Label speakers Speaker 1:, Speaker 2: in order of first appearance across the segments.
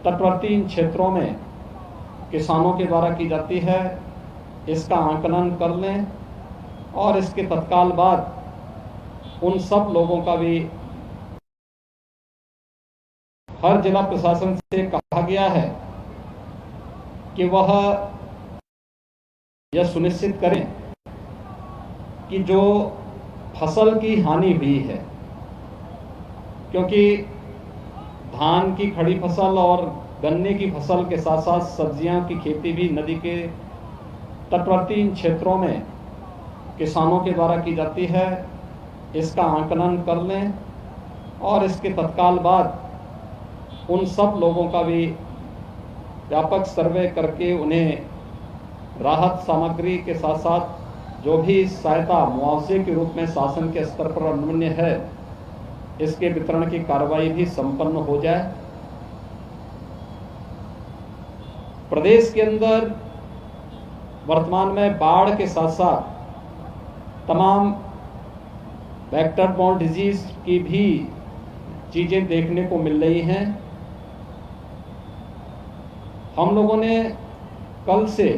Speaker 1: तटवर्ती इन क्षेत्रों में किसानों के द्वारा की जाती है, इसका आकलन कर लें और इसके तत्काल बाद उन सब लोगों का भी हर जिला प्रशासन से कहा गया है कि वह यह सुनिश्चित करें कि जो फसल की हानि हुई है, क्योंकि धान की खड़ी फसल और गन्ने की फसल के साथ साथ सब्जियां की खेती भी नदी के तटवर्ती इन क्षेत्रों में किसानों के द्वारा की जाती है, इसका आकलन कर लें और इसके तत्काल बाद उन सब लोगों का भी व्यापक सर्वे करके उन्हें राहत सामग्री के साथ साथ जो भी सहायता मुआवजे के रूप में शासन के स्तर पर अनुमन्य है, इसके वितरण की कार्रवाई भी संपन्न हो जाए। प्रदेश के अंदर वर्तमान में बाढ़ के साथ साथ तमाम वेक्टर बॉर्न डिजीज की भी चीजें देखने को मिल रही हैं। हम लोगों ने कल से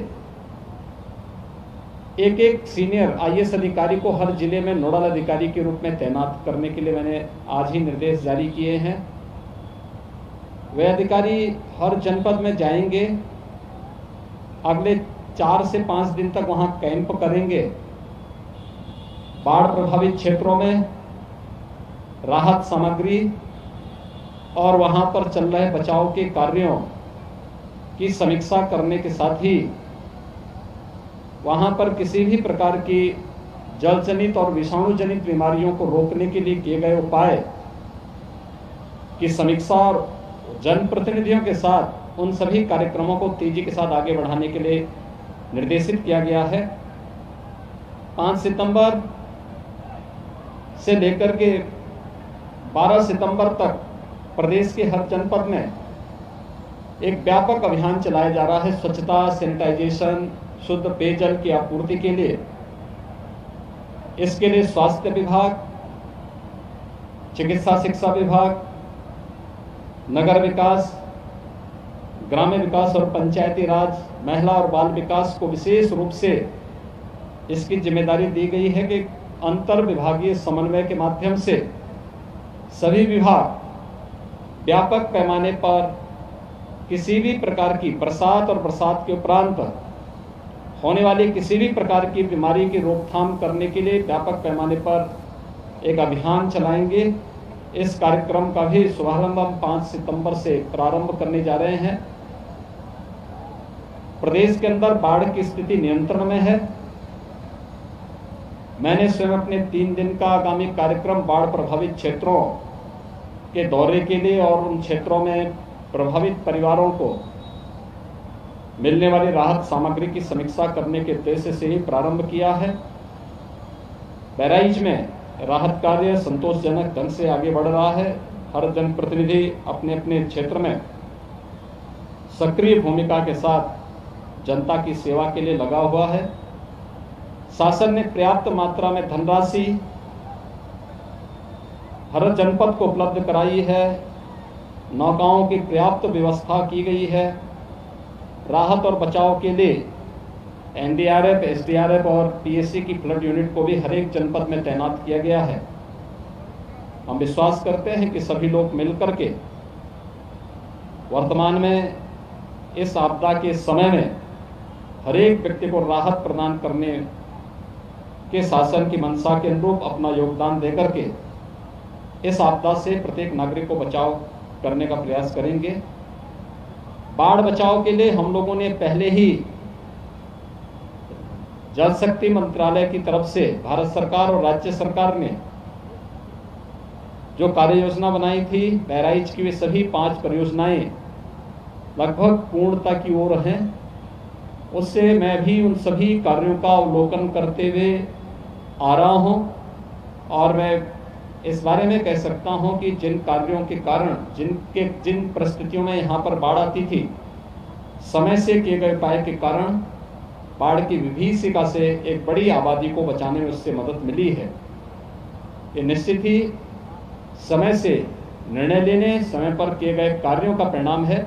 Speaker 1: एक एक सीनियर आईएएस अधिकारी को हर जिले में नोडल अधिकारी के रूप में तैनात करने के लिए मैंने आज ही निर्देश जारी किए हैं। वे अधिकारी हर जनपद में जाएंगे, अगले 4 से 5 दिन तक वहां कैंप करेंगे, बाढ़ प्रभावित क्षेत्रों में राहत सामग्री और वहां पर चल रहे बचाव के कार्यों की समीक्षा करने के साथ ही वहां पर किसी भी प्रकार की जल जनित और विषाणु जनित बीमारियों को रोकने के लिए किए गए उपाय की समीक्षा और जनप्रतिनिधियों के साथ उन सभी कार्यक्रमों को तेजी के साथ आगे बढ़ाने के लिए निर्देशित किया गया है। 5 सितंबर से लेकर के 12 सितंबर तक प्रदेश के हर जनपद में एक व्यापक अभियान चलाया जा रहा है स्वच्छता, सैनिटाइजेशन, शुद्ध पेयजल की आपूर्ति के लिए। इसके लिए स्वास्थ्य विभाग, चिकित्सा शिक्षा विभाग, नगर विकास, ग्रामीण विकास और पंचायती राज, महिला और बाल विकास को विशेष रूप से इसकी जिम्मेदारी दी गई है कि अंतर विभागीय समन्वय के माध्यम से सभी विभाग व्यापक पैमाने पर किसी भी प्रकार की बरसात और बरसात के उपरांत होने वाली किसी भी प्रकार की बीमारी की रोकथाम करने के लिए व्यापक पैमाने पर एक अभियान चलाएंगे। इस कार्यक्रम का भी शुभारंभ हम 5 सितंबर से प्रारंभ करने जा रहे हैं। प्रदेश के अंदर बाढ़ की स्थिति नियंत्रण में है। मैंने स्वयं अपने 3 दिन का आगामी कार्यक्रम बाढ़ प्रभावित क्षेत्रों के दौरे के लिए और उन क्षेत्रों में प्रभावित परिवारों को मिलने वाली राहत सामग्री की समीक्षा करने के उद्देश्य से ही प्रारंभ किया है। बहराइच में राहत कार्य संतोषजनक ढंग से आगे बढ़ रहा है। हर जनप्रतिनिधि अपने अपने क्षेत्र में सक्रिय भूमिका के साथ जनता की सेवा के लिए लगा हुआ है। शासन ने पर्याप्त मात्रा में धनराशि हर जनपद को उपलब्ध कराई है। नौकाओं की पर्याप्त व्यवस्था की गई है। राहत और बचाव के लिए एनडीआरएफ, एसडीआरएफ और पीएससी की फ्लड यूनिट को भी हर एक जनपद में तैनात किया गया है। हम विश्वास करते हैं कि सभी लोग मिलकर के वर्तमान में इस आपदा के समय में हर एक व्यक्ति को राहत प्रदान करने के शासन की मंशा के अनुरूप अपना योगदान देकर के इस आपदा से प्रत्येक नागरिक को बचाव करने का प्रयास करेंगे। बाढ़ बचाव के लिए हम लोगों ने पहले ही जल शक्ति मंत्रालय की तरफ से भारत सरकार और राज्य सरकार ने जो कार्य योजना बनाई थी, बहराइच की वे सभी 5 परियोजनाएं लगभग पूर्णता की ओर हैं। उससे मैं भी उन सभी कार्यों का अवलोकन करते हुए आ रहा हूं और मैं इस बारे में कह सकता हूं कि जिन कार्यों के कारण जिन परिस्थितियों में यहाँ पर बाढ़ आती थी, समय से किए गए उपाय के कारण बाढ़ की विभीषिका से एक बड़ी आबादी को बचाने में उससे मदद मिली है। ये निश्चित ही समय से निर्णय लेने, समय पर किए गए कार्यों का परिणाम है।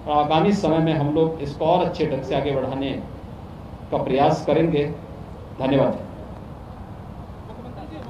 Speaker 1: और आगामी समय में हम लोग इसको और अच्छे ढंग से आगे बढ़ाने का प्रयास करेंगे। धन्यवाद।